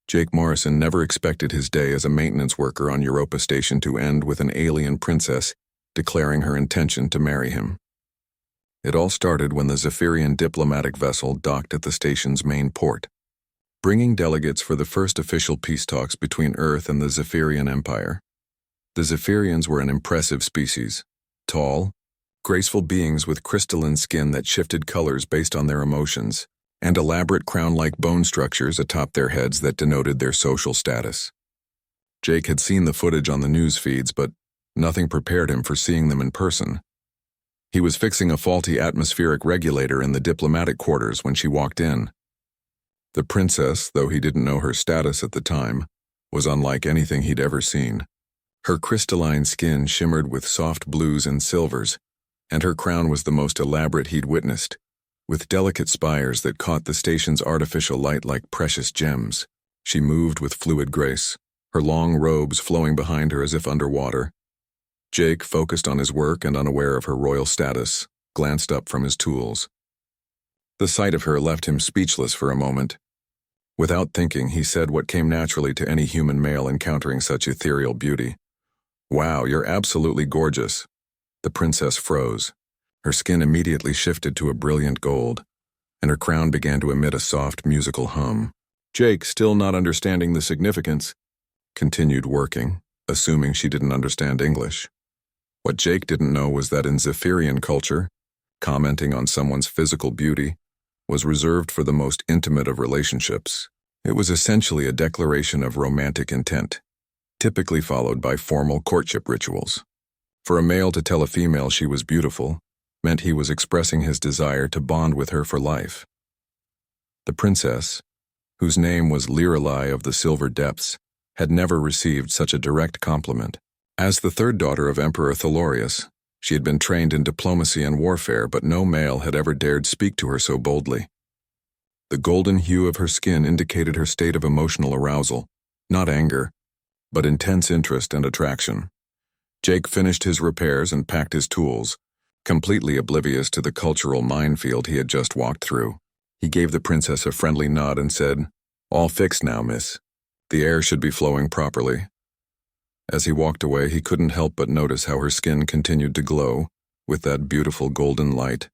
Jake Morrison never expected his day as a maintenance worker on Europa Station to end with an alien princess declaring her intention to marry him. It all started when the Zephyrian diplomatic vessel docked at the station's main port, bringing delegates for the first official peace talks between Earth and the Zephyrian Empire. The Zephyrians were an impressive species, tall, graceful beings with crystalline skin that shifted colors based on their emotions, and elaborate crown-like bone structures atop their heads that denoted their social status. Jake had seen the footage on the news feeds, but nothing prepared him for seeing them in person. He was fixing a faulty atmospheric regulator in the diplomatic quarters when she walked in. The princess, though he didn't know her status at the time, was unlike anything he'd ever seen. Her crystalline skin shimmered with soft blues and silvers, and her crown was the most elaborate he'd witnessed, with delicate spires that caught the station's artificial light like precious gems. She moved with fluid grace, her long robes flowing behind her as if underwater. Jake, focused on his work and unaware of her royal status, glanced up from his tools. The sight of her left him speechless for a moment. Without thinking, he said what came naturally to any human male encountering such ethereal beauty. "Wow, you're absolutely gorgeous." The princess froze. Her skin immediately shifted to a brilliant gold, and her crown began to emit a soft musical hum. Jake, still not understanding the significance, continued working, assuming she didn't understand English. What Jake didn't know was that in Zephyrian culture, commenting on someone's physical beauty was reserved for the most intimate of relationships. It was essentially a declaration of romantic intent, typically followed by formal courtship rituals. For a male to tell a female she was beautiful meant he was expressing his desire to bond with her for life. The princess, whose name was Lirelai of the Silver Depths, had never received such a direct compliment. As the third daughter of Emperor Thalorius, she had been trained in diplomacy and warfare, but no male had ever dared speak to her so boldly. The golden hue of her skin indicated her state of emotional arousal, not anger, but intense interest and attraction. Jake finished his repairs and packed his tools, completely oblivious to the cultural minefield he had just walked through. He gave the princess a friendly nod and said, "All fixed now, miss. The air should be flowing properly." As he walked away, he couldn't help but notice how her skin continued to glow with that beautiful golden light.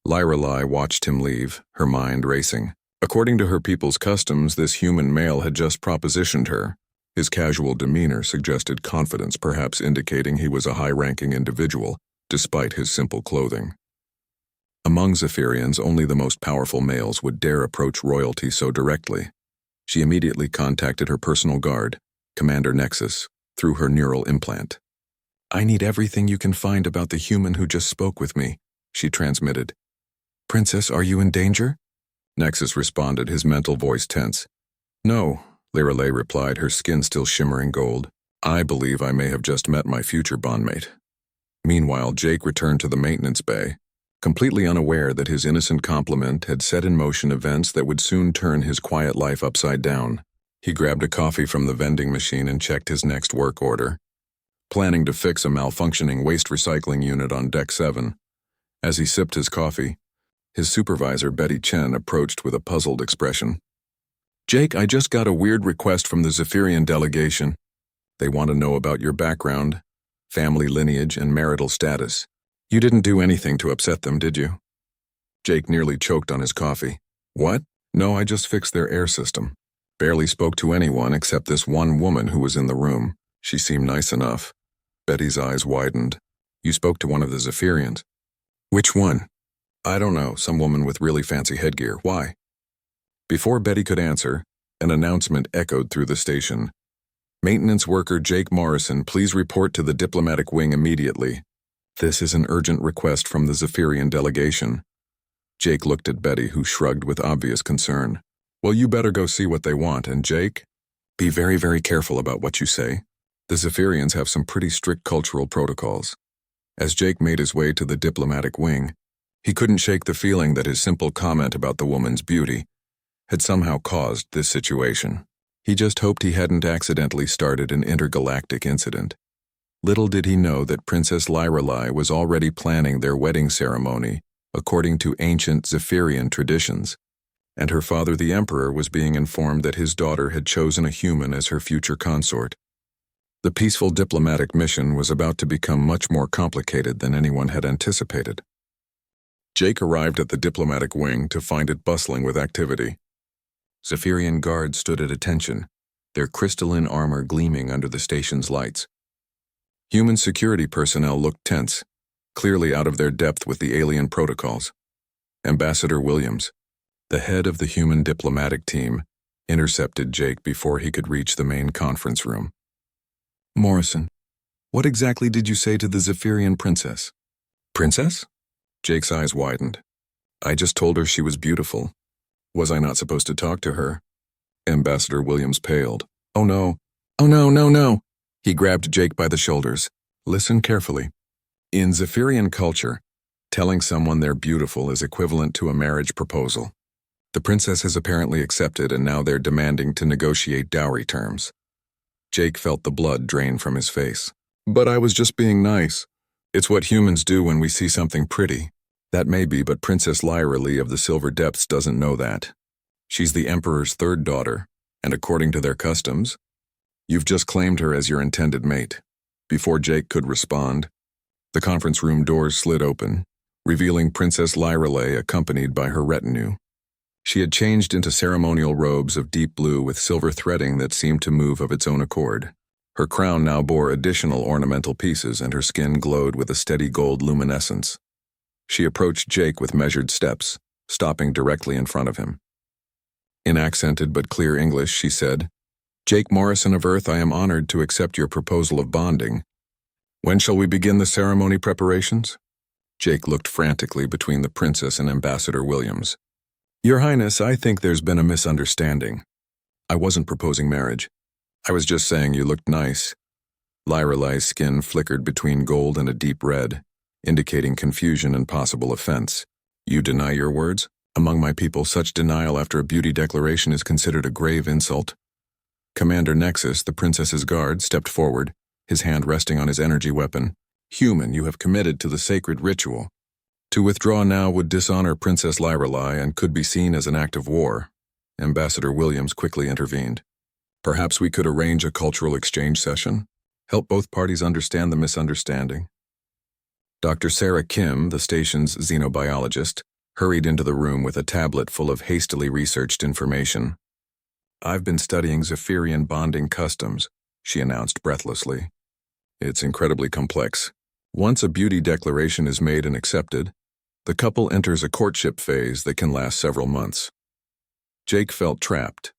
Lirelai watched him leave, her mind racing. According to her people's customs, this human male had just propositioned her. His casual demeanor suggested confidence, perhaps indicating he was a high-ranking individual, despite his simple clothing. Among Zephyrians, only the most powerful males would dare approach royalty so directly. She immediately contacted her personal guard, Commander Nexus, through her neural implant. "I need everything you can find about the human who just spoke with me," she transmitted. "Princess, are you in danger?" Nexus responded, his mental voice tense. "No," Lirelai replied, her skin still shimmering gold. "I believe I may have just met my future bondmate." Meanwhile, Jake returned to the maintenance bay, completely unaware that his innocent compliment had set in motion events that would soon turn his quiet life upside down. He grabbed a coffee from the vending machine and checked his next work order, planning to fix a malfunctioning waste recycling unit on Deck 7. As he sipped his coffee, his supervisor, Betty Chen, approached with a puzzled expression. "Jake, I just got a weird request from the Zephyrian delegation. They want to know about your background, family lineage, and marital status. You didn't do anything to upset them, did you?" Jake nearly choked on his coffee. "What? No, I just fixed their air system. Barely spoke to anyone except this one woman who was in the room. She seemed nice enough." Betty's eyes widened. "You spoke to one of the Zephyrians." "Which one?" "I don't know, some woman with really fancy headgear. Why?" Before Betty could answer, an announcement echoed through the station. "Maintenance worker Jake Morrison, please report to the diplomatic wing immediately. This is an urgent request from the Zephyrian delegation." Jake looked at Betty, who shrugged with obvious concern. "Well, you better go see what they want, and Jake, be very, very careful about what you say. The Zephyrians have some pretty strict cultural protocols." As Jake made his way to the diplomatic wing, he couldn't shake the feeling that his simple comment about the woman's beauty had somehow caused this situation. He just hoped he hadn't accidentally started an intergalactic incident. Little did he know that Princess Lirelai was already planning their wedding ceremony according to ancient Zephyrian traditions. and her father the Emperor was being informed that his daughter had chosen a human as her future consort. The peaceful diplomatic mission was about to become much more complicated than anyone had anticipated. Jake arrived at the diplomatic wing to find it bustling with activity. Zephyrian guards stood at attention, their crystalline armor gleaming under the station's lights. Human security personnel looked tense, clearly out of their depth with the alien protocols. Ambassador Williams, the head of the human diplomatic team, intercepted Jake before he could reach the main conference room. "Morrison, what exactly did you say to the Zephyrian princess?" "Princess?" Jake's eyes widened. "I just told her she was beautiful. Was I not supposed to talk to her?" Ambassador Williams paled. "Oh no. Oh no, no, no." He grabbed Jake by the shoulders. "Listen carefully. In Zephyrian culture, telling someone they're beautiful is equivalent to a marriage proposal. The princess has apparently accepted, and now they're demanding to negotiate dowry terms." Jake felt the blood drain from his face. "But I was just being nice. It's what humans do when we see something pretty." "That may be, but Princess Lyra Lee of the Silver Depths doesn't know that. She's the Emperor's third daughter, and according to their customs, you've just claimed her as your intended mate." Before Jake could respond, the conference room doors slid open, revealing Princess Lyra Lee accompanied by her retinue. She had changed into ceremonial robes of deep blue with silver threading that seemed to move of its own accord. Her crown now bore additional ornamental pieces, and her skin glowed with a steady gold luminescence. She approached Jake with measured steps, stopping directly in front of him. In accented but clear English, she said, "Jake Morrison of Earth, I am honored to accept your proposal of bonding. When shall we begin the ceremony preparations?" Jake looked frantically between the princess and Ambassador Williams. "Your Highness, I think there's been a misunderstanding. I wasn't proposing marriage. I was just saying you looked nice." Lyra Lee's skin flickered between gold and a deep red, indicating confusion and possible offense. "You deny your words? Among my people, such denial after a beauty declaration is considered a grave insult." Commander Nexus, the princess's guard, stepped forward, his hand resting on his energy weapon. "Human, you have committed to the sacred ritual. To withdraw now would dishonor Princess Lyra Lee and could be seen as an act of war." Ambassador Williams quickly intervened. "Perhaps we could arrange a cultural exchange session, help both parties understand the misunderstanding." Dr. Sarah Kim, the station's xenobiologist, hurried into the room with a tablet full of hastily researched information. "I've been studying Zephyrian bonding customs," she announced breathlessly. "It's incredibly complex. Once a beauty declaration is made and accepted, the couple enters a courtship phase that can last several months." Jake felt trapped.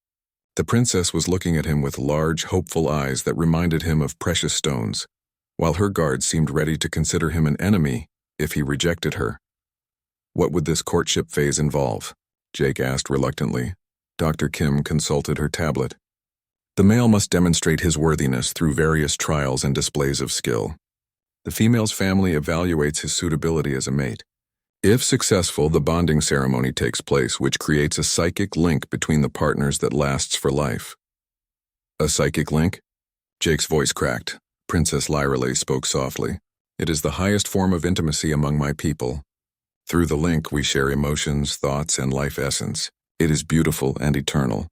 The princess was looking at him with large, hopeful eyes that reminded him of precious stones, while her guards seemed ready to consider him an enemy if he rejected her. What would this courtship phase involve? Jake asked reluctantly. Dr. Kim consulted her tablet. The male must demonstrate his worthiness through various trials and displays of skill. The female's family evaluates his suitability as a mate. If successful, the bonding ceremony takes place, which creates a psychic link between the partners that lasts for life. A psychic link? Jake's voice cracked. Princess Lyra Lee spoke softly. "It is the highest form of intimacy among my people. Through the link, we share emotions, thoughts, and life essence. It is beautiful and eternal."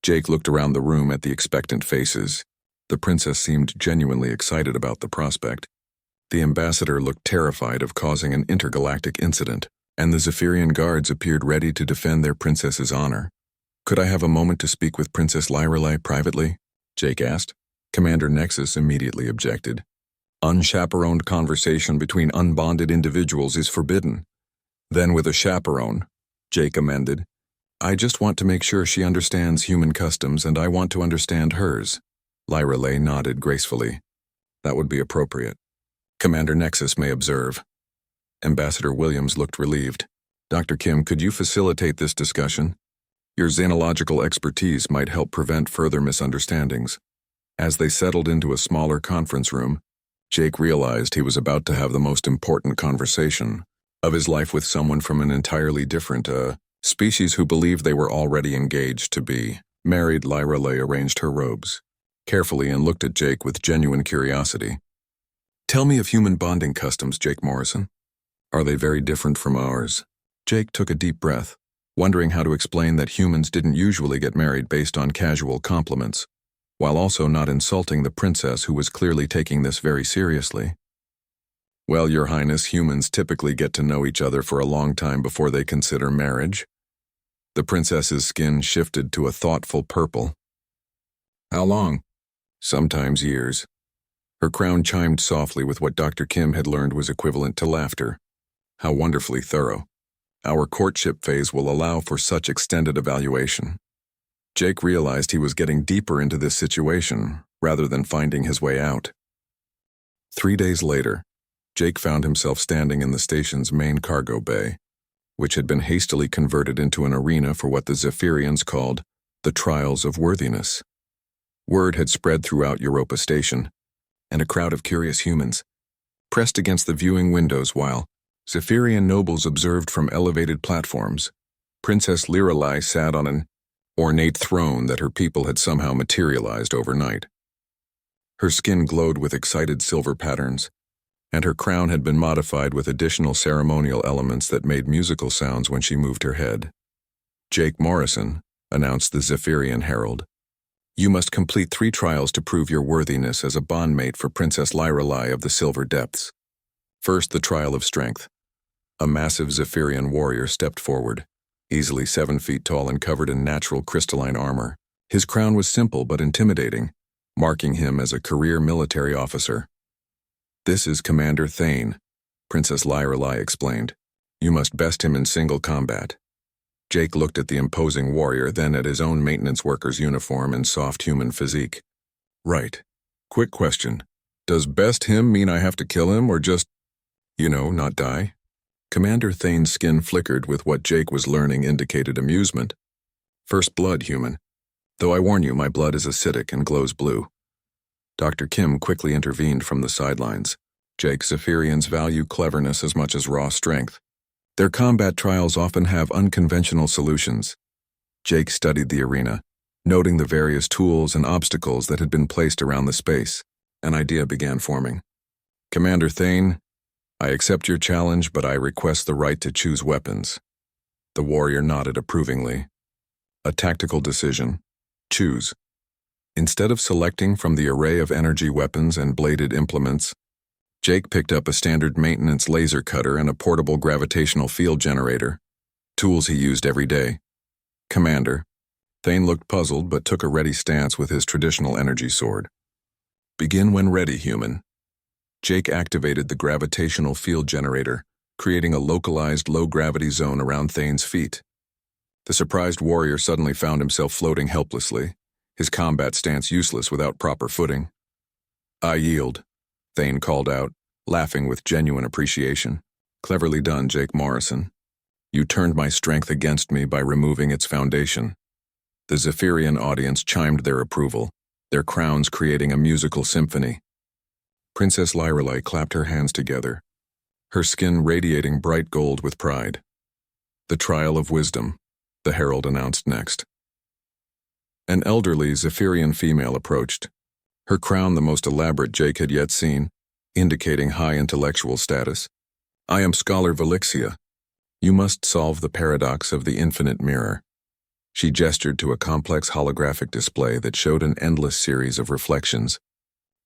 Jake looked around the room at the expectant faces. The princess seemed genuinely excited about the prospect. The ambassador looked terrified of causing an intergalactic incident, and the Zephyrian guards appeared ready to defend their princess's honor. "Could I have a moment to speak with Princess Lyra Lee privately?" Jake asked. Commander Nexus immediately objected. "Unchaperoned conversation between unbonded individuals is forbidden." "Then with a chaperone," Jake amended. "I just want to make sure she understands human customs, and I want to understand hers." Lyra Lee nodded gracefully. "That would be appropriate. Commander Nexus may observe." Ambassador Williams looked relieved. "Dr. Kim, could you facilitate this discussion? Your xenological expertise might help prevent further misunderstandings." As they settled into a smaller conference room, Jake realized he was about to have the most important conversation of his life with someone from an entirely different, species who believed they were already engaged to be married. Lyra Lee arranged her robes carefully and looked at Jake with genuine curiosity. "Tell me of human bonding customs, Jake Morrison. Are they very different from ours?" Jake took a deep breath. wondering how to explain that humans didn't usually get married based on casual compliments, while also not insulting the princess who was clearly taking this very seriously. Well, Your Highness, humans typically get to know each other for a long time before they consider marriage. The princess's skin shifted to a thoughtful purple. How long? Sometimes years. Her crown chimed softly with what Dr. Kim had learned was equivalent to laughter. How wonderfully thorough. Our courtship phase will allow for such extended evaluation. Jake realized he was getting deeper into this situation, rather than finding his way out. 3 days later, Jake found himself standing in the station's main cargo bay, which had been hastily converted into an arena for what the Zephyrians called the Trials of Worthiness. Word had spread throughout Europa Station, and a crowd of curious humans pressed against the viewing windows while Zephyrian nobles observed from elevated platforms. Princess Lirelai sat on an ornate throne that her people had somehow materialized overnight. Her skin glowed with excited silver patterns, and her crown had been modified with additional ceremonial elements that made musical sounds when she moved her head. Jake Morrison, announced the Zephyrian herald, you must complete 3 trials to prove your worthiness as a bondmate for Princess Lirelai of the Silver Depths. First, the trial of strength. A massive Zephyrian warrior stepped forward, easily 7 feet tall and covered in natural crystalline armor. His crown was simple but intimidating, marking him as a career military officer. This is Commander Thane, Princess Lirelai explained. You must best him in single combat. Jake looked at the imposing warrior, then at his own maintenance worker's uniform and soft human physique. Right. Quick question. Does best him mean I have to kill him or just, not die? Commander Thane's skin flickered with what Jake was learning indicated amusement. First blood, human. Though I warn you, my blood is acidic and glows blue. Dr. Kim quickly intervened from the sidelines. Jake, Zephyrians value cleverness as much as raw strength. Their combat trials often have unconventional solutions. Jake studied the arena, noting the various tools and obstacles that had been placed around the space. An idea began forming. Commander Thane, I accept your challenge, but I request the right to choose weapons. The warrior nodded approvingly. A tactical decision. Choose. Instead of selecting from the array of energy weapons and bladed implements, Jake picked up a standard maintenance laser cutter and a portable gravitational field generator, tools he used every day. Commander. Thane looked puzzled but took a ready stance with his traditional energy sword. Begin when ready, human. Jake activated the gravitational field generator, creating a localized low-gravity zone around Thane's feet. The surprised warrior suddenly found himself floating helplessly, his combat stance useless without proper footing. I yield, Thane called out, laughing with genuine appreciation. Cleverly done, Jake Morrison. You turned my strength against me by removing its foundation. The Zephyrian audience chimed their approval, their crowns creating a musical symphony. Princess Lirelai clapped her hands together, her skin radiating bright gold with pride. The trial of wisdom, the herald announced next. An elderly Zephyrian female approached, her crown the most elaborate Jake had yet seen, indicating high intellectual status. I am Scholar Valixia. You must solve the paradox of the infinite mirror. She gestured to a complex holographic display that showed an endless series of reflections,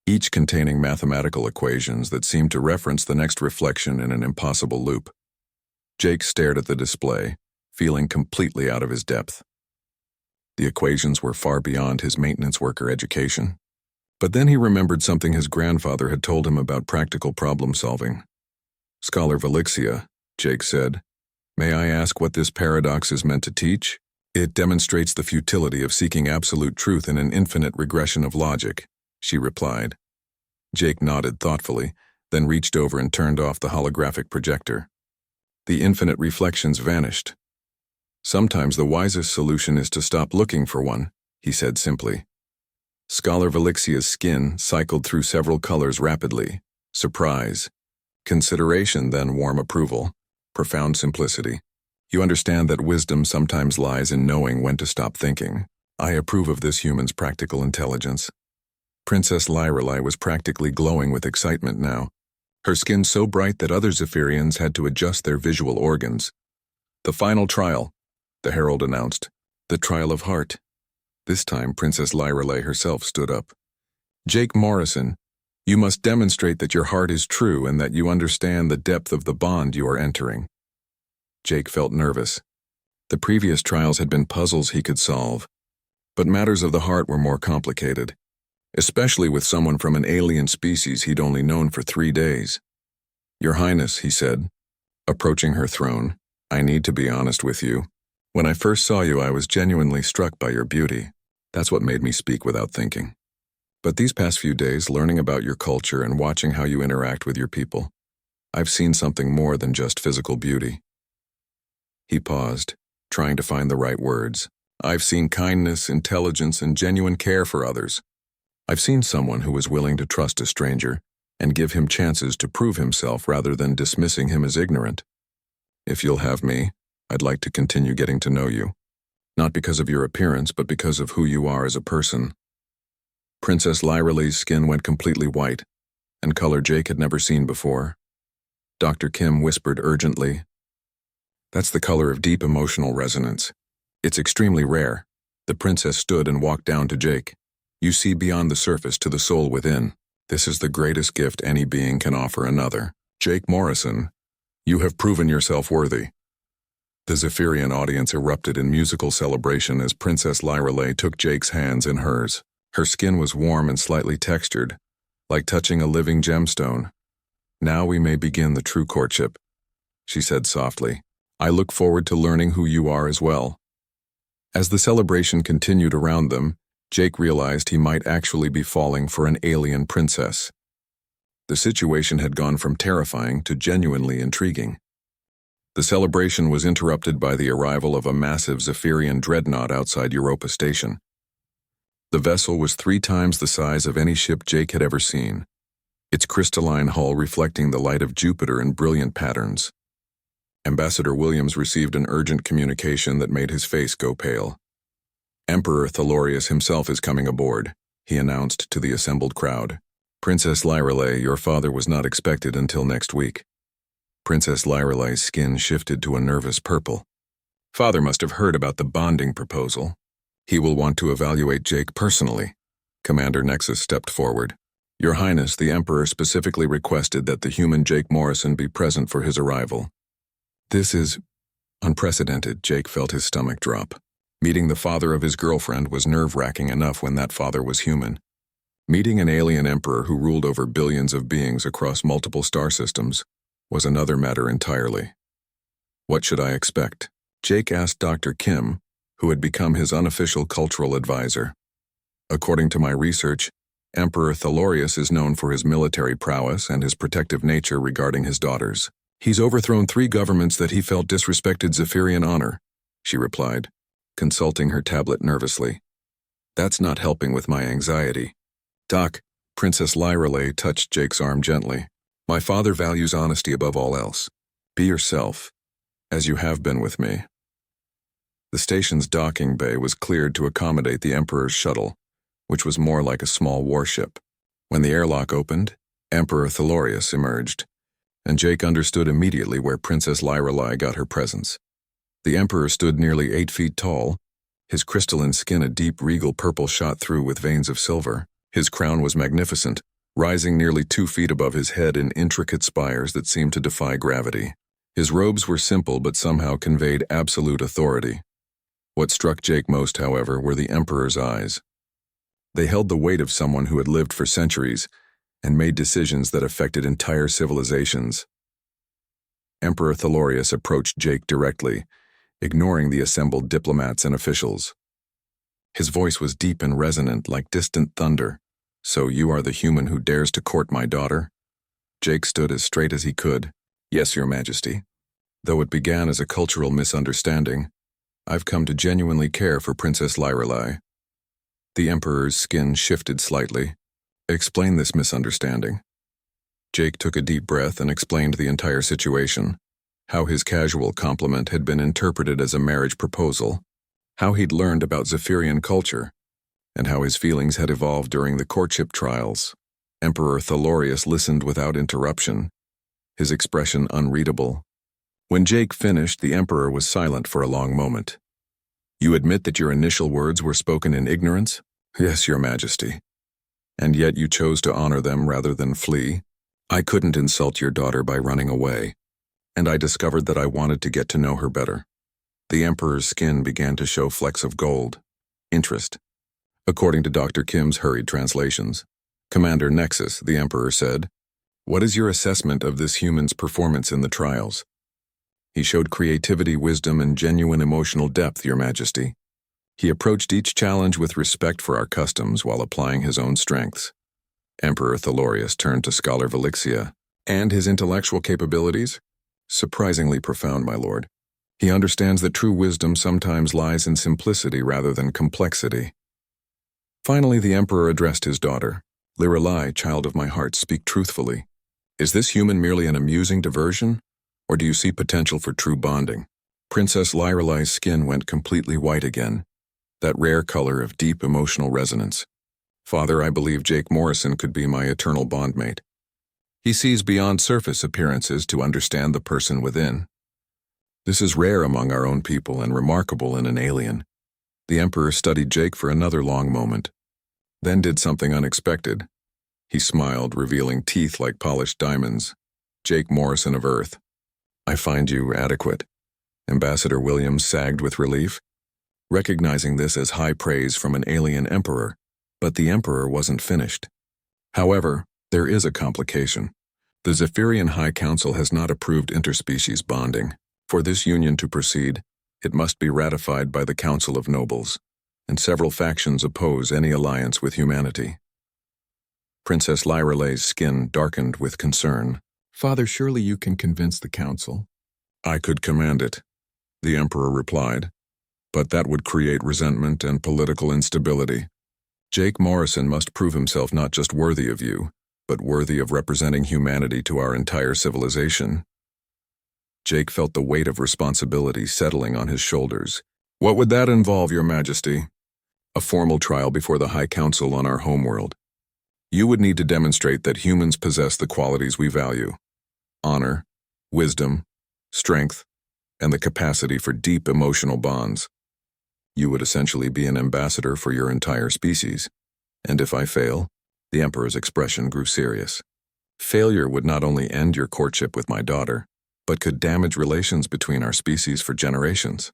each containing mathematical equations that seemed to reference the next reflection in an impossible loop. Jake stared at the display, feeling completely out of his depth. The equations were far beyond his maintenance worker education. But then he remembered something his grandfather had told him about practical problem-solving. Scholar Valixia, Jake said, may I ask what this paradox is meant to teach? It demonstrates the futility of seeking absolute truth in an infinite regression of logic, she replied. Jake nodded thoughtfully, then reached over and turned off the holographic projector. The infinite reflections vanished. Sometimes the wisest solution is to stop looking for one, he said simply. Scholar Valixia's skin cycled through several colors rapidly. Surprise, consideration, then warm approval, profound simplicity. You understand that wisdom sometimes lies in knowing when to stop thinking. I approve of this human's practical intelligence. Princess Lirelai was practically glowing with excitement now, her skin so bright that other Zephyrians had to adjust their visual organs. The final trial, the herald announced. The trial of heart. This time, Princess Lyrelay herself stood up. Jake Morrison, you must demonstrate that your heart is true and that you understand the depth of the bond you are entering. Jake felt nervous. The previous trials had been puzzles he could solve, but matters of the heart were more complicated, especially with someone from an alien species he'd only known for 3 days. Your Highness, he said, approaching her throne, I need to be honest with you. When I first saw you, I was genuinely struck by your beauty. That's what made me speak without thinking. But these past few days, learning about your culture and watching how you interact with your people, I've seen something more than just physical beauty. He paused, trying to find the right words. I've seen kindness, intelligence, and genuine care for others. I've seen someone who was willing to trust a stranger and give him chances to prove himself rather than dismissing him as ignorant. If you'll have me, I'd like to continue getting to know you. Not because of your appearance, but because of who you are as a person. Princess Lyrelay's skin went completely white, and color Jake had never seen before. Dr. Kim whispered urgently, That's the color of deep emotional resonance. It's extremely rare. The princess stood and walked down to Jake. You see beyond the surface to the soul within. This is the greatest gift any being can offer another. Jake Morrison, you have proven yourself worthy. The Zephyrian audience erupted in musical celebration as Princess Lyrelay took Jake's hands in hers. Her skin was warm and slightly textured, like touching a living gemstone. Now we may begin the true courtship, she said softly. I look forward to learning who you are as well. As the celebration continued around them, Jake realized he might actually be falling for an alien princess. The situation had gone from terrifying to genuinely intriguing. The celebration was interrupted by the arrival of a massive Zephyrian dreadnought outside Europa Station. The vessel was 3 times the size of any ship Jake had ever seen, its crystalline hull reflecting the light of Jupiter in brilliant patterns. Ambassador Williams received an urgent communication that made his face go pale. Emperor Thalorius himself is coming aboard, he announced to the assembled crowd. Princess Lyrelay, your father was not expected until next week. Princess Lyrelay's skin shifted to a nervous purple. Father must have heard about the bonding proposal. He will want to evaluate Jake personally. Commander Nexus stepped forward. Your Highness, the Emperor specifically requested that the human Jake Morrison be present for his arrival. This is unprecedented. Jake felt his stomach drop. Meeting the father of his girlfriend was nerve-wracking enough when that father was human. Meeting an alien emperor who ruled over billions of beings across multiple star systems was another matter entirely. What should I expect? Jake asked Dr. Kim, who had become his unofficial cultural advisor. According to my research, Emperor Thalorius is known for his military prowess and his protective nature regarding his daughters. He's overthrown 3 governments that he felt disrespected Zephyrian honor, she replied, consulting her tablet nervously. That's not helping with my anxiety. Doc, Princess Lyrelay touched Jake's arm gently. My father values honesty above all else. Be yourself, as you have been with me. The station's docking bay was cleared to accommodate the Emperor's shuttle, which was more like a small warship. When the airlock opened, Emperor Thalorius emerged, and Jake understood immediately where Princess Lyrelay got her presence. The Emperor stood nearly 8 feet tall, his crystalline skin a deep regal purple shot through with veins of silver. His crown was magnificent, rising nearly 2 feet above his head in intricate spires that seemed to defy gravity. His robes were simple but somehow conveyed absolute authority. What struck Jake most, however, were the Emperor's eyes. They held the weight of someone who had lived for centuries and made decisions that affected entire civilizations. Emperor Thalorius approached Jake directly, ignoring the assembled diplomats and officials. His voice was deep and resonant like distant thunder. So you are the human who dares to court my daughter? Jake stood as straight as he could. Yes, Your Majesty. Though it began as a cultural misunderstanding, I've come to genuinely care for Princess Lyrelay. The Emperor's skin shifted slightly. Explain this misunderstanding. Jake took a deep breath and explained the entire situation, how his casual compliment had been interpreted as a marriage proposal, how he'd learned about Zephyrian culture, and how his feelings had evolved during the courtship trials. Emperor Thalorius listened without interruption, his expression unreadable. When Jake finished, the Emperor was silent for a long moment. You admit that your initial words were spoken in ignorance? Yes, Your Majesty. And yet you chose to honor them rather than flee? I couldn't insult your daughter by running away, and I discovered that I wanted to get to know her better. The Emperor's skin began to show flecks of gold. Interest. According to Dr. Kim's hurried translations, Commander Nexus, the Emperor said, "What is your assessment of this human's performance in the trials?" He showed creativity, wisdom, and genuine emotional depth, Your Majesty. He approached each challenge with respect for our customs while applying his own strengths. Emperor Thalorius turned to Scholar Velixia. And his intellectual capabilities? Surprisingly profound, my lord. He understands that true wisdom sometimes lies in simplicity rather than complexity. Finally, the Emperor addressed his daughter. Lirelai, child of my heart, speak truthfully. Is this human merely an amusing diversion, or do you see potential for true bonding? Princess Lirelai's skin went completely white again, that rare color of deep emotional resonance. Father, I believe Jake Morrison could be my eternal bondmate. He sees beyond surface appearances to understand the person within. This is rare among our own people and remarkable in an alien. The Emperor studied Jake for another long moment, then did something unexpected. He smiled, revealing teeth like polished diamonds. Jake Morrison of Earth. I find you adequate. Ambassador Williams sagged with relief, recognizing this as high praise from an alien emperor. But the Emperor wasn't finished. However, there is a complication. The Zephyrian High Council has not approved interspecies bonding. For this union to proceed, it must be ratified by the Council of Nobles, and several factions oppose any alliance with humanity. Princess Lirelai's skin darkened with concern. Father, surely you can convince the Council. I could command it, the Emperor replied, but that would create resentment and political instability. Jake Morrison must prove himself not just worthy of you, but worthy of representing humanity to our entire civilization. Jake felt the weight of responsibility settling on his shoulders. What would that involve, Your Majesty? A formal trial before the High Council on our homeworld. You would need to demonstrate that humans possess the qualities we value: honor, wisdom, strength, and the capacity for deep emotional bonds. You would essentially be an ambassador for your entire species. And if I fail, the Emperor's expression grew serious. Failure would not only end your courtship with my daughter, but could damage relations between our species for generations.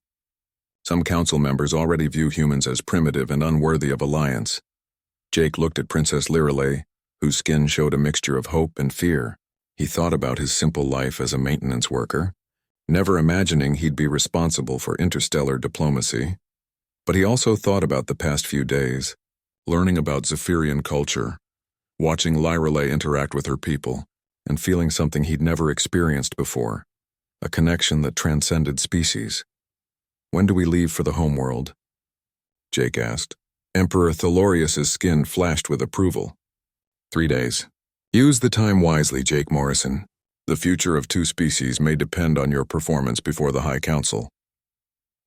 Some council members already view humans as primitive and unworthy of alliance. Jake looked at Princess Lirelai, whose skin showed a mixture of hope and fear. He thought about his simple life as a maintenance worker, never imagining he'd be responsible for interstellar diplomacy. But he also thought about the past few days, learning about Zephyrian culture, watching Lirelai interact with her people, and feeling something he'd never experienced before, a connection that transcended species. When do we leave for the homeworld? Jake asked. Emperor Thalorius's skin flashed with approval. 3 days. Use the time wisely, Jake Morrison. The future of 2 species may depend on your performance before the High Council.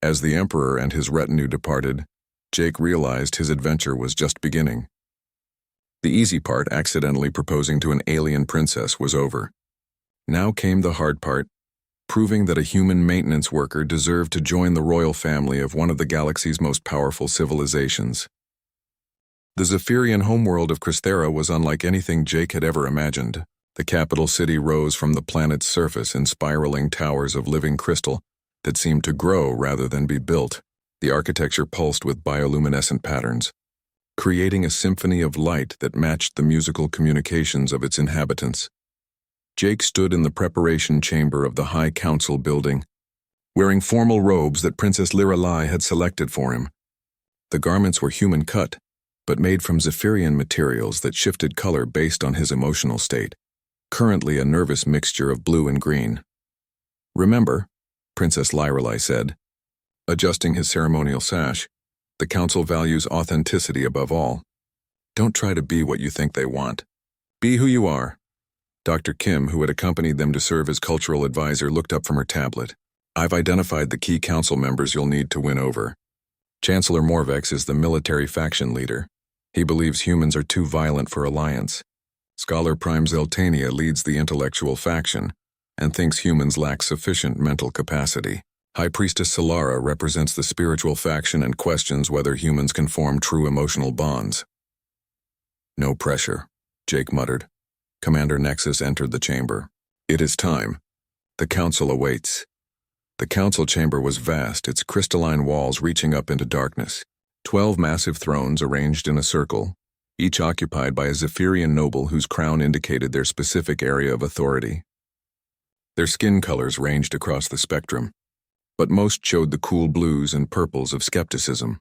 As the Emperor and his retinue departed, Jake realized his adventure was just beginning. The easy part, accidentally proposing to an alien princess, was over. Now came the hard part, proving that a human maintenance worker deserved to join the royal family of one of the galaxy's most powerful civilizations. The Zephyrian homeworld of Crysthera was unlike anything Jake had ever imagined. The capital city rose from the planet's surface in spiraling towers of living crystal that seemed to grow rather than be built. The architecture pulsed with bioluminescent patterns, creating a symphony of light that matched the musical communications of its inhabitants. Jake stood in the preparation chamber of the High Council building, wearing formal robes that Princess Lirelai had selected for him. The garments were human-cut, but made from Zephyrian materials that shifted color based on his emotional state, currently a nervous mixture of blue and green. Remember, Princess Lirelai said, adjusting his ceremonial sash, the council values authenticity above all. Don't try to be what you think they want. Be who you are. Dr. Kim, who had accompanied them to serve as cultural advisor, looked up from her tablet. I've identified the key council members you'll need to win over. Chancellor Morvex is the military faction leader. He believes humans are too violent for alliance. Scholar Prime Zeltania leads the intellectual faction and thinks humans lack sufficient mental capacity. High Priestess Solara represents the spiritual faction and questions whether humans can form true emotional bonds. No pressure, Jake muttered. Commander Nexus entered the chamber. It is time. The council awaits. The council chamber was vast, its crystalline walls reaching up into darkness. 12 massive thrones arranged in a circle, each occupied by a Zephyrian noble whose crown indicated their specific area of authority. Their skin colors ranged across the spectrum, but most showed the cool blues and purples of skepticism.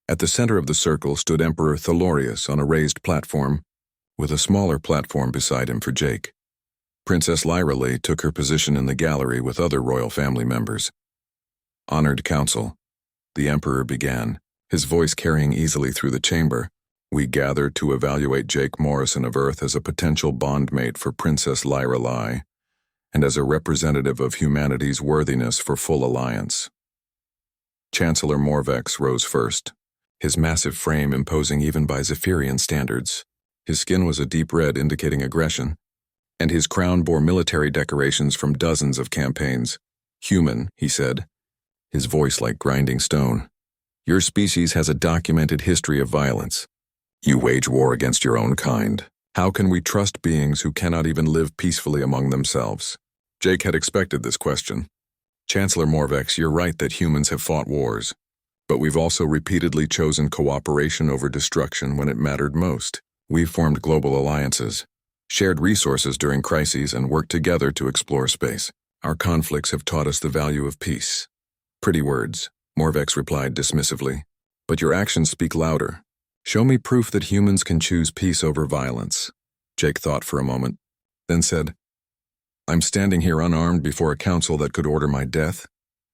At the center of the circle stood Emperor Thalorius on a raised platform, with a smaller platform beside him for Jake. Princess Lyrale took her position in the gallery with other royal family members. Honored council, the Emperor began, his voice carrying easily through the chamber. We gathered to evaluate Jake Morrison of Earth as a potential bondmate for Princess Lyrale, and as a representative of humanity's worthiness for full alliance. Chancellor Morvex rose first, his massive frame imposing even by Zephyrian standards. His skin was a deep red indicating aggression, and his crown bore military decorations from dozens of campaigns. Human, he said, his voice like grinding stone. Your species has a documented history of violence. You wage war against your own kind. How can we trust beings who cannot even live peacefully among themselves? Jake had expected this question. Chancellor Morvex, you're right that humans have fought wars, but we've also repeatedly chosen cooperation over destruction when it mattered most. We've formed global alliances, shared resources during crises, and worked together to explore space. Our conflicts have taught us the value of peace. Pretty words, Morvex replied dismissively, but your actions speak louder. Show me proof that humans can choose peace over violence. Jake thought for a moment, then said, I'm standing here unarmed before a council that could order my death,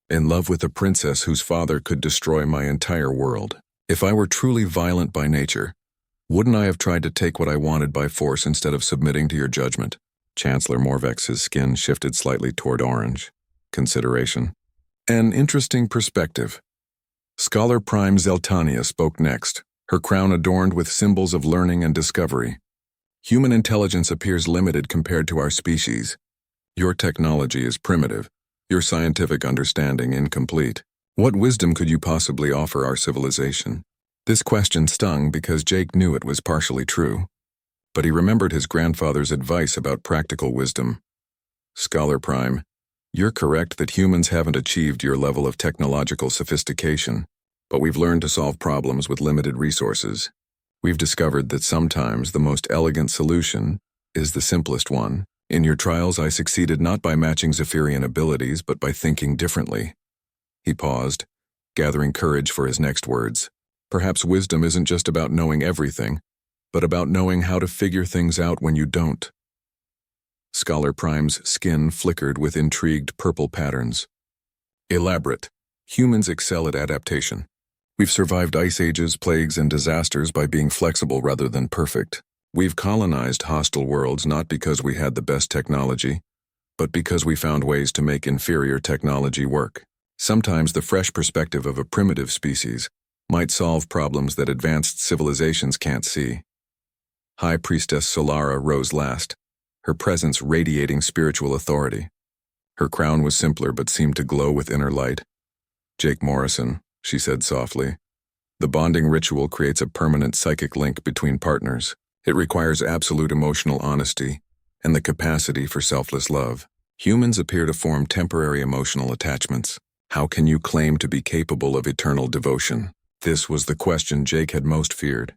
in love with a princess whose father could destroy my entire world. If I were truly violent by nature, wouldn't I have tried to take what I wanted by force instead of submitting to your judgment? Chancellor Morvex's skin shifted slightly toward orange. Consideration. An interesting perspective. Scholar Prime Zeltania spoke next, her crown adorned with symbols of learning and discovery. Human intelligence appears limited compared to our species. Your technology is primitive, your scientific understanding incomplete. What wisdom could you possibly offer our civilization? This question stung because Jake knew it was partially true, but he remembered his grandfather's advice about practical wisdom. Scholar Prime, you're correct that humans haven't achieved your level of technological sophistication, but we've learned to solve problems with limited resources. We've discovered that sometimes the most elegant solution is the simplest one. In your trials, I succeeded not by matching Zephyrian abilities, but by thinking differently. He paused, gathering courage for his next words. Perhaps wisdom isn't just about knowing everything, but about knowing how to figure things out when you don't. Scholar Prime's skin flickered with intrigued purple patterns. Elaborate. Humans excel at adaptation. We've survived ice ages, plagues, and disasters by being flexible rather than perfect. We've colonized hostile worlds not because we had the best technology, but because we found ways to make inferior technology work. Sometimes the fresh perspective of a primitive species might solve problems that advanced civilizations can't see. High Priestess Solara rose last, her presence radiating spiritual authority. Her crown was simpler but seemed to glow with inner light. Jake Morrison, she said softly, the bonding ritual creates a permanent psychic link between partners. It requires absolute emotional honesty and the capacity for selfless love. Humans appear to form temporary emotional attachments. How can you claim to be capable of eternal devotion? This was the question Jake had most feared,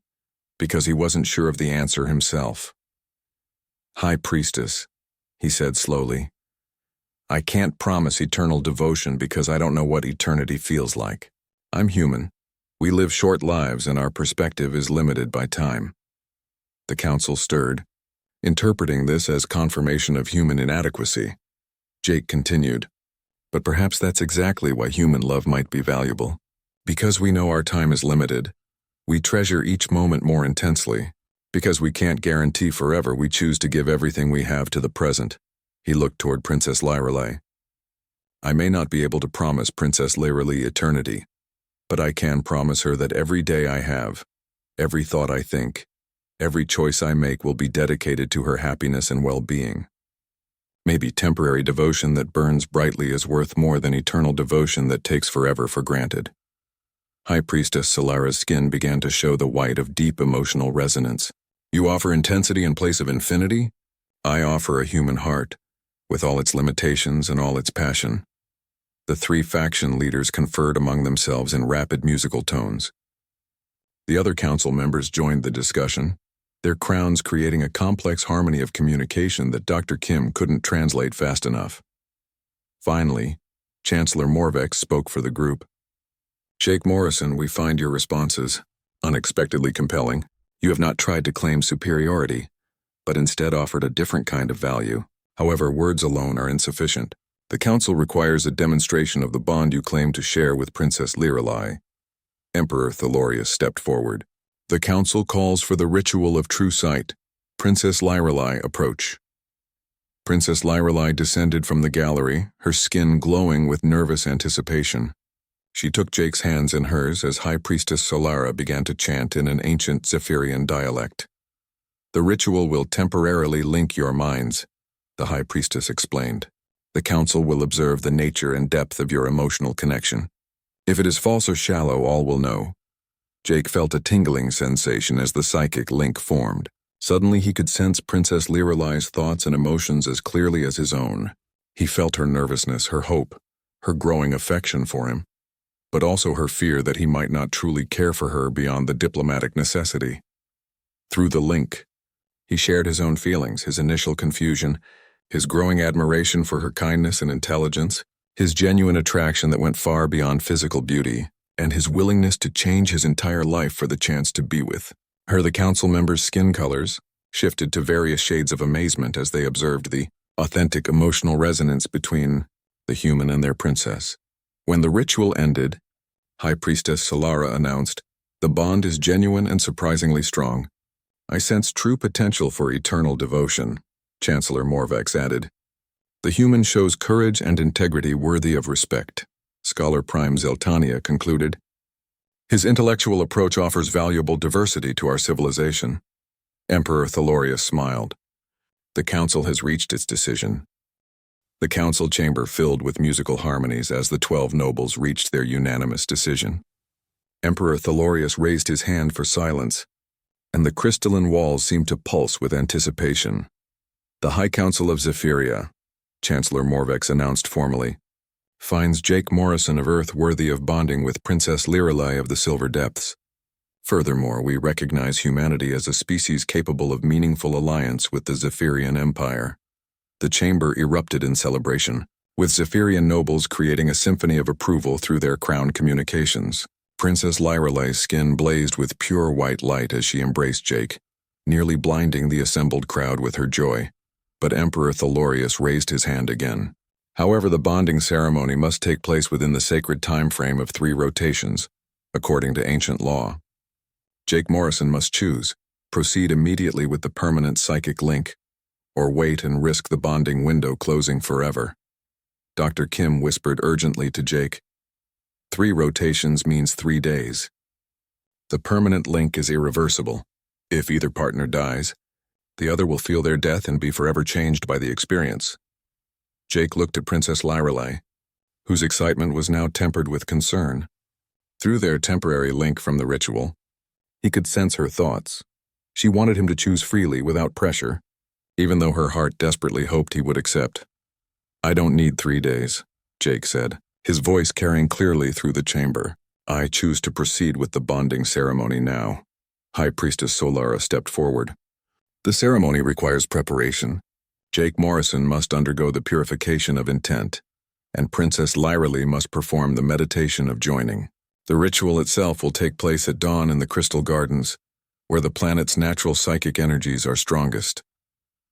because he wasn't sure of the answer himself. High Priestess, he said slowly, I can't promise eternal devotion because I don't know what eternity feels like. I'm human. We live short lives and our perspective is limited by time. The council stirred, interpreting this as confirmation of human inadequacy. Jake continued, but perhaps that's exactly why human love might be valuable. Because we know our time is limited, we treasure each moment more intensely. Because we can't guarantee forever, we choose to give everything we have to the present. He looked toward Princess Lyrale. I may not be able to promise Princess Lyrale eternity, but I can promise her that every day I have, every thought I think, every choice I make will be dedicated to her happiness and well-being. Maybe temporary devotion that burns brightly is worth more than eternal devotion that takes forever for granted. High Priestess Solara's skin began to show the white of deep emotional resonance. You offer intensity in place of infinity? I offer a human heart, with all its limitations and all its passion. The three faction leaders conferred among themselves in rapid musical tones. The other council members joined the discussion, their crowns creating a complex harmony of communication that Dr. Kim couldn't translate fast enough. Finally, Chancellor Morvex spoke for the group. Jake Morrison, we find your responses unexpectedly compelling. You have not tried to claim superiority, but instead offered a different kind of value. However, words alone are insufficient. The Council requires a demonstration of the bond you claim to share with Princess Lirelai. Emperor Thalorius stepped forward. The Council calls for the ritual of true sight. Princess Lirelai, approach. Princess Lirelai descended from the gallery, her skin glowing with nervous anticipation. She took Jake's hands in hers as High Priestess Solara began to chant in an ancient Zephyrian dialect. The ritual will temporarily link your minds, the High Priestess explained. The Council will observe the nature and depth of your emotional connection. If it is false or shallow, all will know. Jake felt a tingling sensation as the psychic link formed. Suddenly he could sense Princess Lirelai's thoughts and emotions as clearly as his own. He felt her nervousness, her hope, her growing affection for him, but also her fear that he might not truly care for her beyond the diplomatic necessity. Through the link, he shared his own feelings, his initial confusion, his growing admiration for her kindness and intelligence, his genuine attraction that went far beyond physical beauty, and his willingness to change his entire life for the chance to be with her. The council members' skin colors shifted to various shades of amazement as they observed the authentic emotional resonance between the human and their princess. When the ritual ended, High Priestess Solara announced, "The bond is genuine and surprisingly strong. I sense true potential for eternal devotion," Chancellor Morvex added. "The human shows courage and integrity worthy of respect," Scholar Prime Zeltania concluded. "His intellectual approach offers valuable diversity to our civilization." Emperor Thalorius smiled. The council has reached its decision. The council chamber filled with musical harmonies as the 12 nobles reached their unanimous decision. Emperor Thalorius raised his hand for silence, and the crystalline walls seemed to pulse with anticipation. "The High Council of Zephyria," Chancellor Morvex announced formally, "finds Jake Morrison of Earth worthy of bonding with Princess Lirelai of the Silver Depths. Furthermore, we recognize humanity as a species capable of meaningful alliance with the Zephyrian Empire." The chamber erupted in celebration, with Zephyrian nobles creating a symphony of approval through their crown communications. Princess Lirelai's skin blazed with pure white light as she embraced Jake, nearly blinding the assembled crowd with her joy. But Emperor Thalorius raised his hand again. However, the bonding ceremony must take place within the sacred time frame of 3 rotations, according to ancient law. Jake Morrison must choose, proceed immediately with the permanent psychic link, or wait and risk the bonding window closing forever. Dr. Kim whispered urgently to Jake, 3 rotations means 3 days. The permanent link is irreversible. If either partner dies, the other will feel their death and be forever changed by the experience. Jake looked at Princess Lirelai, whose excitement was now tempered with concern. Through their temporary link from the ritual, he could sense her thoughts. She wanted him to choose freely without pressure, even though her heart desperately hoped he would accept. "I don't need 3 days," Jake said, his voice carrying clearly through the chamber. "I choose to proceed with the bonding ceremony now." High Priestess Solara stepped forward. "The ceremony requires preparation. Jake Morrison must undergo the purification of intent, and Princess Lirelai must perform the meditation of joining. The ritual itself will take place at dawn in the Crystal Gardens, where the planet's natural psychic energies are strongest."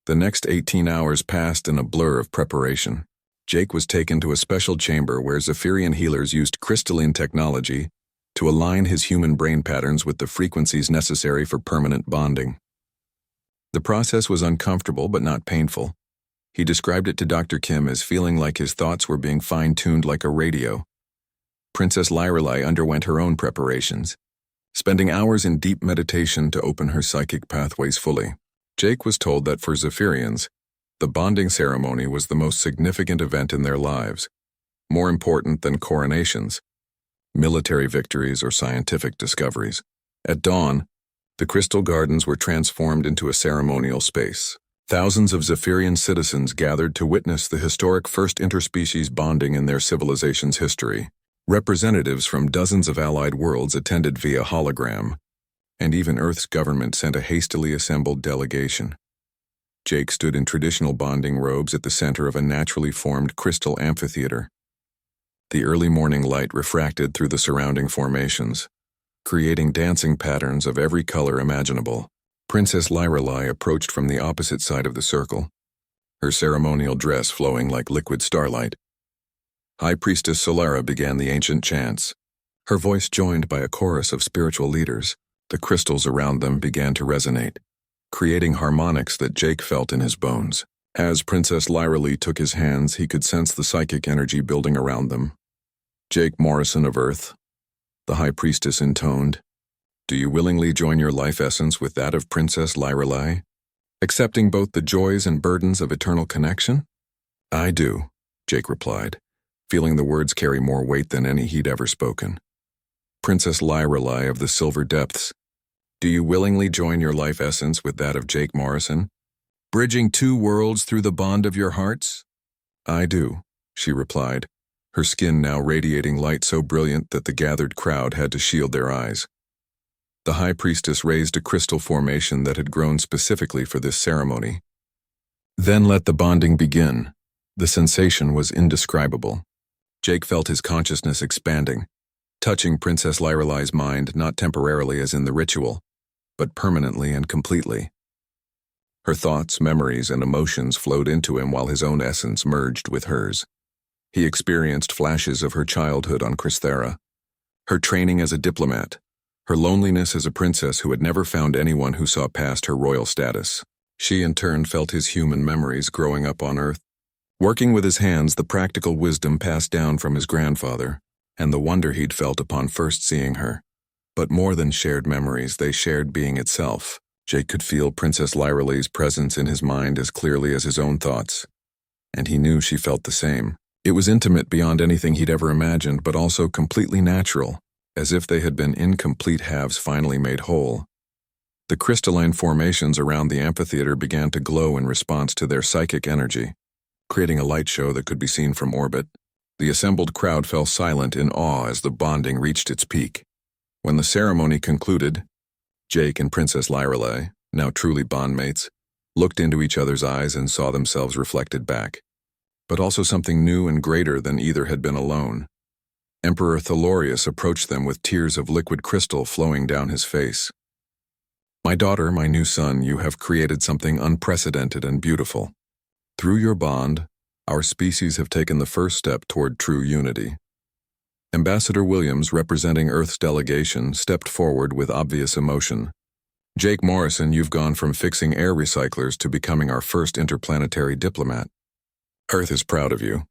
The next 18 hours passed in a blur of preparation. Jake was taken to a special chamber where Zephyrian healers used crystalline technology to align his human brain patterns with the frequencies necessary for permanent bonding. The process was uncomfortable but not painful. He described it to Dr. Kim as feeling like his thoughts were being fine-tuned like a radio. Princess Lirelai underwent her own preparations, spending hours in deep meditation to open her psychic pathways fully. Jake was told that for Zephyrians, The bonding ceremony was the most significant event in their lives, more important than coronations, military victories, or scientific discoveries. At dawn, the Crystal Gardens were transformed into a ceremonial space. Thousands of Zephyrian citizens gathered to witness the historic first interspecies bonding in their civilization's history. Representatives from dozens of allied worlds attended via hologram, and even Earth's government sent a hastily assembled delegation. Jake stood in traditional bonding robes at the center of a naturally formed crystal amphitheater. The early morning light refracted through the surrounding formations, creating dancing patterns of every color imaginable. Princess Lyrelai approached from the opposite side of the circle, her ceremonial dress flowing like liquid starlight. High Priestess Solara began the ancient chants, her voice joined by a chorus of spiritual leaders. The crystals around them began to resonate, creating harmonics that Jake felt in his bones. As Princess Lyrelai took his hands, he could sense the psychic energy building around them. "Jake Morrison of Earth," the High Priestess intoned, "do you willingly join your life essence with that of Princess Lyrelai, accepting both the joys and burdens of eternal connection?" "I do," Jake replied, feeling the words carry more weight than any he'd ever spoken. "Princess Lyrelai of the Silver Depths, do you willingly join your life essence with that of Jake Morrison, bridging two worlds through the bond of your hearts?" "I do," she replied, her skin now radiating light so brilliant that the gathered crowd had to shield their eyes. The High Priestess raised a crystal formation that had grown specifically for this ceremony. "Then let the bonding begin." The sensation was indescribable. Jake felt his consciousness expanding, touching Princess Lyrelai's mind not temporarily as in the ritual, but permanently and completely. Her thoughts, memories, and emotions flowed into him while his own essence merged with hers. He experienced flashes of her childhood on Crysthera, her training as a diplomat, her loneliness as a princess who had never found anyone who saw past her royal status. She in turn felt his human memories growing up on Earth, working with his hands the practical wisdom passed down from his grandfather, and the wonder he'd felt upon first seeing her. But more than shared memories, they shared being itself. Jake could feel Princess Lyrelai's presence in his mind as clearly as his own thoughts, and he knew she felt the same. It was intimate beyond anything he'd ever imagined, but also completely natural, as if they had been incomplete halves finally made whole. The crystalline formations around the amphitheater began to glow in response to their psychic energy, creating a light show that could be seen from orbit. The assembled crowd fell silent in awe as the bonding reached its peak. When the ceremony concluded, Jake and Princess Lyrelai, now truly bondmates, looked into each other's eyes and saw themselves reflected back. But also something new and greater than either had been alone. Emperor Thelorius approached them with tears of liquid crystal flowing down his face. "My daughter, my new son, you have created something unprecedented and beautiful. Through your bond, our species have taken the first step toward true unity." Ambassador Williams, representing Earth's delegation, stepped forward with obvious emotion. "Jake Morrison, you've gone from fixing air recyclers to becoming our first interplanetary diplomat. Earth is proud of you."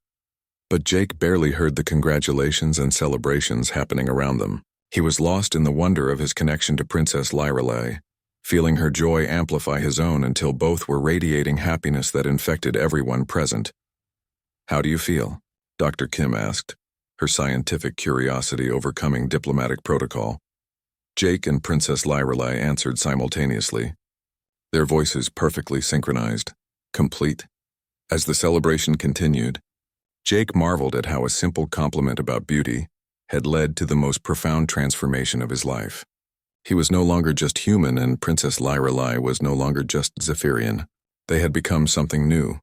But Jake barely heard the congratulations and celebrations happening around them. He was lost in the wonder of his connection to Princess Lyrelai, feeling her joy amplify his own until both were radiating happiness that infected everyone present. "How do you feel?" Dr. Kim asked, her scientific curiosity overcoming diplomatic protocol. Jake and Princess Lyrelai answered simultaneously, their voices perfectly synchronized, complete. As the celebration continued, Jake marveled at how a simple compliment about beauty had led to the most profound transformation of his life. He was no longer just human, and Princess Lyrelai was no longer just Zephyrian. They had become something new.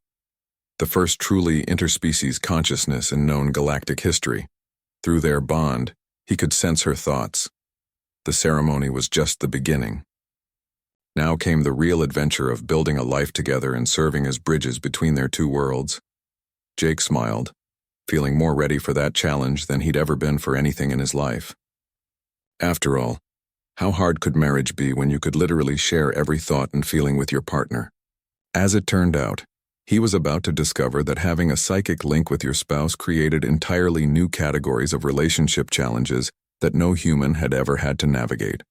The first truly interspecies consciousness in known galactic history. Through their bond, he could sense her thoughts. The ceremony was just the beginning. Now came the real adventure of building a life together and serving as bridges between their two worlds. Jake smiled, feeling more ready for that challenge than he'd ever been for anything in his life. After all, how hard could marriage be when you could literally share every thought and feeling with your partner? As it turned out, he was about to discover that having a psychic link with your spouse created entirely new categories of relationship challenges that no human had ever had to navigate.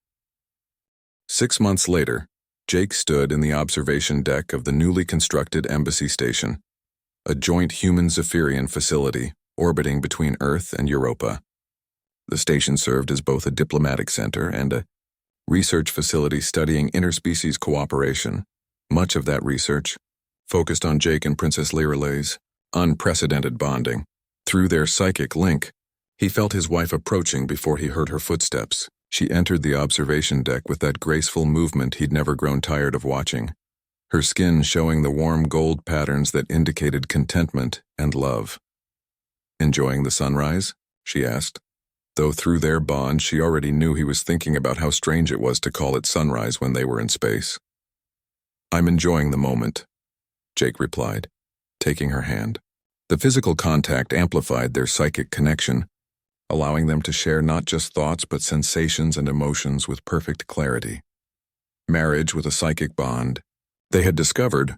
6 months later, Jake stood in the observation deck of the newly constructed embassy station, a joint human-Zephyrian facility orbiting between Earth and Europa. The station served as both a diplomatic center and a research facility studying interspecies cooperation. Much of that research focused on Jake and Princess Lyralay's unprecedented bonding. Through their psychic link, he felt his wife approaching before he heard her footsteps. She entered the observation deck with that graceful movement he'd never grown tired of watching, her skin showing the warm gold patterns that indicated contentment and love. "Enjoying the sunrise?" she asked. Though through their bond she already knew he was thinking about how strange it was to call it sunrise when they were in space. "I'm enjoying the moment," Jake replied, taking her hand. The physical contact amplified their psychic connection, allowing them to share not just thoughts but sensations and emotions with perfect clarity. Marriage with a psychic bond, they had discovered,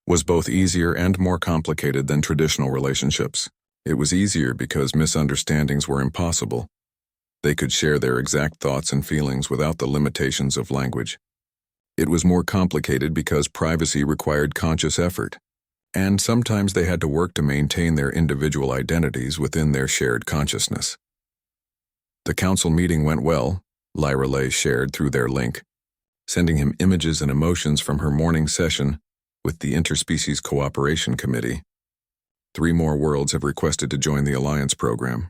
was both easier and more complicated than traditional relationships. It was easier because misunderstandings were impossible. They could share their exact thoughts and feelings without the limitations of language. It was more complicated because privacy required conscious effort, and sometimes they had to work to maintain their individual identities within their shared consciousness. The council meeting went well, Lyralay shared through their link, sending him images and emotions from her morning session with the Interspecies Cooperation Committee. 3 more worlds have requested to join the Alliance program.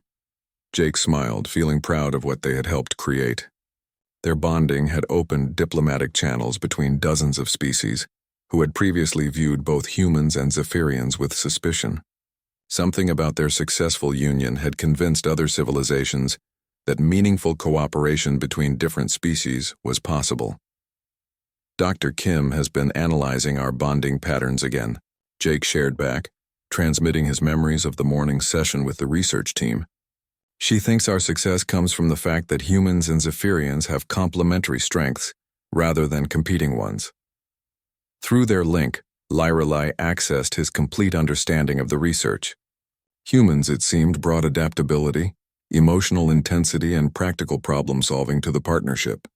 Jake smiled, feeling proud of what they had helped create. Their bonding had opened diplomatic channels between dozens of species who had previously viewed both humans and Zephyrians with suspicion. Something about their successful union had convinced other civilizations that meaningful cooperation between different species was possible. "Dr. Kim has been analyzing our bonding patterns again," Jake shared back, transmitting his memories of the morning session with the research team. "She thinks our success comes from the fact that humans and Zephyrians have complementary strengths rather than competing ones." Through their link, Lyralay accessed his complete understanding of the research. Humans, it seemed, brought adaptability, emotional intensity, and practical problem-solving to the partnership.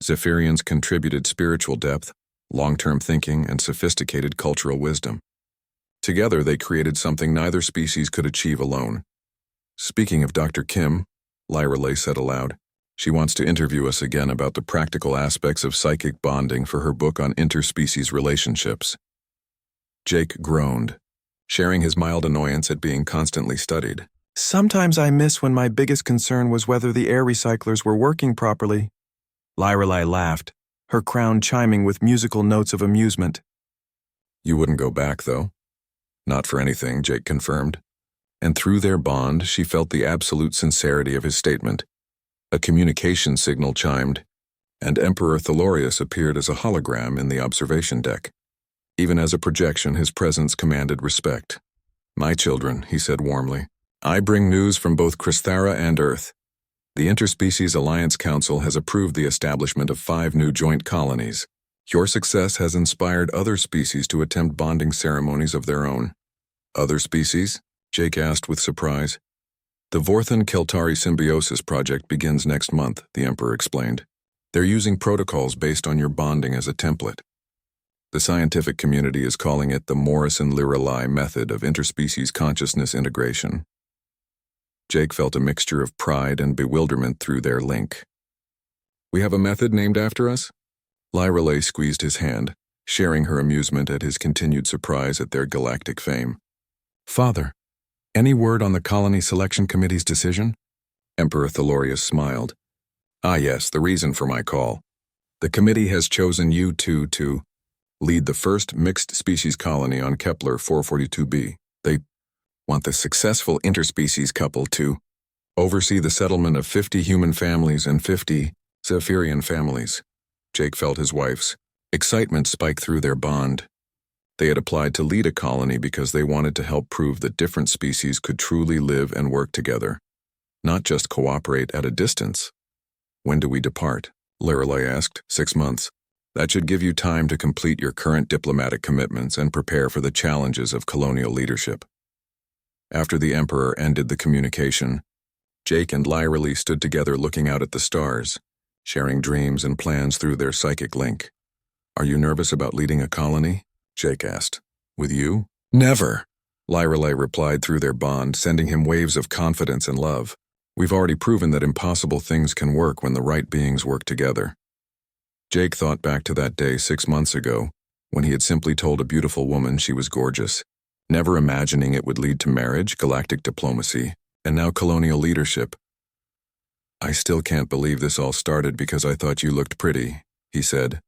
Zephyrians contributed spiritual depth, long-term thinking, and sophisticated cultural wisdom. Together, they created something neither species could achieve alone. "Speaking of Dr. Kim," Lyralay said aloud, "she wants to interview us again about the practical aspects of psychic bonding for her book on interspecies relationships." Jake groaned, sharing his mild annoyance at being constantly studied. "Sometimes I miss when my biggest concern was whether the air recyclers were working properly." Lyralay laughed, her crown chiming with musical notes of amusement. "You wouldn't go back, though?" "Not for anything," Jake confirmed. And through their bond, she felt the absolute sincerity of his statement. A communication signal chimed, and Emperor Thelorius appeared as a hologram in the observation deck. Even as a projection, his presence commanded respect. "My children," he said warmly, "I bring news from both Crysthara and Earth. The Interspecies Alliance Council has approved the establishment of 5 new joint colonies. Your success has inspired other species to attempt bonding ceremonies of their own." "Other species?" Jake asked with surprise. "The Vorthan-Keltari Symbiosis Project begins next month," the Emperor explained. "They're using protocols based on your bonding as a template. The scientific community is calling it the Morrison-Lyralay method of interspecies consciousness integration." Jake felt a mixture of pride and bewilderment through their link. "We have a method named after us?" Lyralay squeezed his hand, sharing her amusement at his continued surprise at their galactic fame. "Father, any word on the Colony Selection Committee's decision?" Emperor Thelorius smiled. "Ah yes, the reason for my call. The committee has chosen you two to lead the first mixed-species colony on Kepler 442b. They want the successful interspecies couple to oversee the settlement of 50 human families and 50 Zephyrian families." Jake felt his wife's excitement spike through their bond. They had applied to lead a colony because they wanted to help prove that different species could truly live and work together, not just cooperate at a distance. "When do we depart?" Lyralay asked. 6 months. That should give you time to complete your current diplomatic commitments and prepare for the challenges of colonial leadership. After the Emperor ended the communication, Jake and Lyralay stood together looking out at the stars, sharing dreams and plans through their psychic link. Are you nervous about leading a colony? Jake asked. With you? Never, Lyrelei replied through their bond, sending him waves of confidence and love. We've already proven that impossible things can work when the right beings work together. Jake thought back to that day 6 months ago, when he had simply told a beautiful woman she was gorgeous, never imagining it would lead to marriage, galactic diplomacy, and now colonial leadership. I still can't believe this all started because I thought you looked pretty, he said.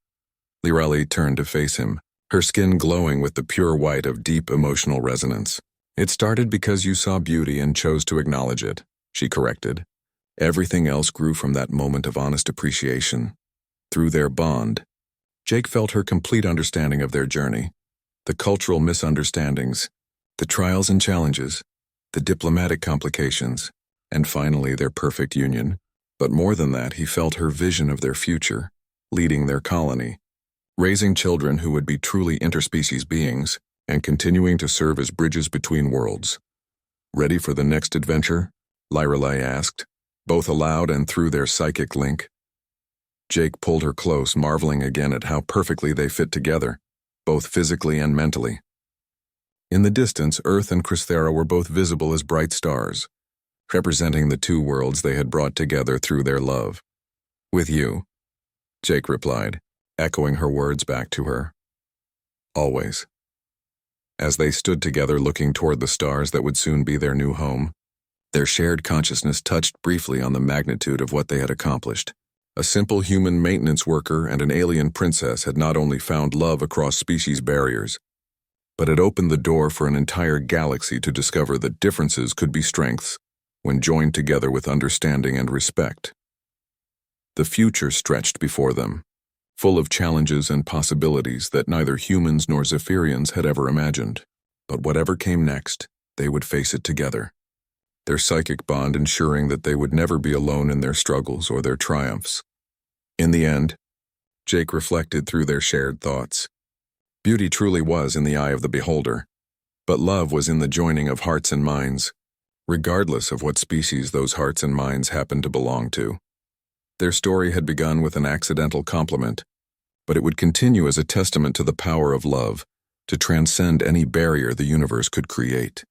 Lyrelei turned to face him, her skin glowing with the pure white of deep emotional resonance. It started because you saw beauty and chose to acknowledge it, she corrected. Everything else grew from that moment of honest appreciation. Through their bond, Jake felt her complete understanding of their journey, the cultural misunderstandings, the trials and challenges, the diplomatic complications, and finally their perfect union. But more than that, he felt her vision of their future, leading their colony, raising children who would be truly interspecies beings, and continuing to serve as bridges between worlds. Ready for the next adventure? Lyrelei asked, both aloud and through their psychic link. Jake pulled her close, marveling again at how perfectly they fit together, both physically and mentally. In the distance, Earth and Crysthera were both visible as bright stars, representing the two worlds they had brought together through their love. With you, Jake replied, echoing her words back to her. Always. As they stood together looking toward the stars that would soon be their new home, their shared consciousness touched briefly on the magnitude of what they had accomplished. A simple human maintenance worker and an alien princess had not only found love across species barriers, but had opened the door for an entire galaxy to discover that differences could be strengths when joined together with understanding and respect. The future stretched before them, full of challenges and possibilities that neither humans nor Zephyrians had ever imagined. But whatever came next, they would face it together, their psychic bond ensuring that they would never be alone in their struggles or their triumphs. In the end, Jake reflected through their shared thoughts. Beauty truly was in the eye of the beholder, but love was in the joining of hearts and minds, regardless of what species those hearts and minds happened to belong to. Their story had begun with an accidental compliment, but it would continue as a testament to the power of love to transcend any barrier the universe could create.